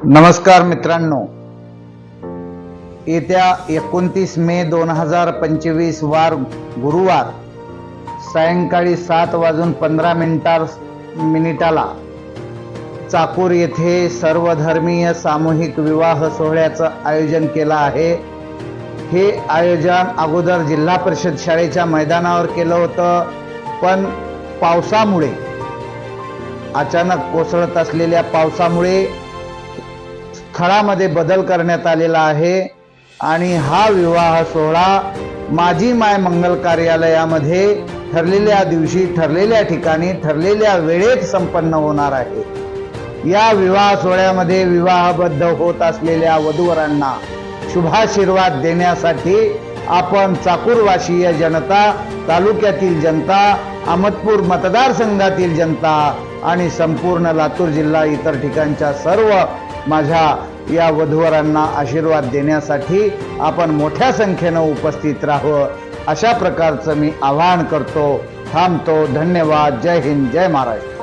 नमस्कार मित्रांनो, येत्या 29 मे 2025 वार गुरुवार सायंकाळी 7:15 चाकूर येथे सर्वधर्मीय सामूहिक विवाह सोहळ्याचं आयोजन केलं आहे। हे आयोजन अगोदर जिल्हा परिषद शाळेच्या मैदानावर केलं होतं, पण पावसामुळे अचानक कोसळत असलेल्या पावसामुळे स्थळामध्ये बदल करण्यात आलेला आहे आणि हा विवाह सोहळा माझी माय मंगल कार्यालयामध्ये ठरलेल्या दिवशी, ठरलेल्या ठिकाणी, ठरलेल्या वेळेत संपन्न होणार आहे। या विवाह सोहळ्यामध्ये विवाहबद्ध होत असलेल्या वधूवरांना शुभाशीर्वाद देण्यासाठी आपण चाकूरवासीय जनता, तालुक्यातील जनता, अहमदपूर मतदारसंघातील जनता आणि संपूर्ण लातूर जिल्हा इतर ठिकाणच्या सर्व माझ्या या वधूवरांना आशीर्वाद देण्यासाठी आपण मोठ्या संख्येने उपस्थित राहावं, अशा प्रकारचं मी आवाहन करतो। थांबतो। धन्यवाद। जय हिंद, जय महाराष्ट्र।